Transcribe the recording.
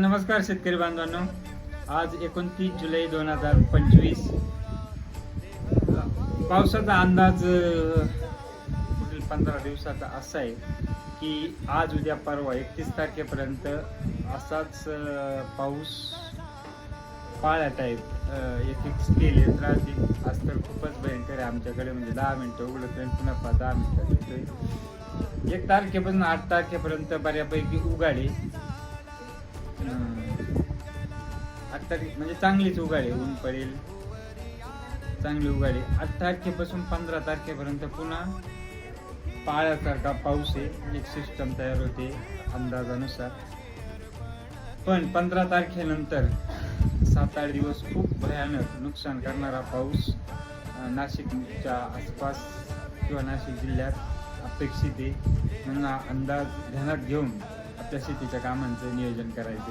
नमस्कार शेतकरी बांधवांनो, आज 29 जुलै 2025 पावसाचा अंदाज पुढील 15 दिवसाचा असा आहे की आज उद्या परवा 31 तारखेपर्यंत असाच पाऊस पाळ्या टाईप एक एक स्केल येत राहते. आज तर खूपच भयंकर आहे आमच्याकडे, म्हणजे 10 मिनिटं उघडत पुन्हा 10 मिनिटं येतोय. 1 तारखेपासून 8 तारखेपर्यंत बऱ्यापैकी उघाडी, 8 तारीख म्हणजे चांगलीच उघाडी, ऊन पडेल, चांगली उघाडी. 8 तारखेपासून 15 तारखेपर्यंत पुन्हा पाळ्यासारखा पाऊस आहे, एक सिस्टम तयार होते अंदाजानुसार. पण 15 तारखेनंतर 7-8 दिवस खूप भयानक नुकसान करणारा पाऊस नाशिकच्या आसपास किंवा नाशिक जिल्ह्यात अपेक्षित आहे. म्हणून अंदाज ध्यानात घेऊन आपल्या शेतीच्या कामांचं नियोजन करायचे.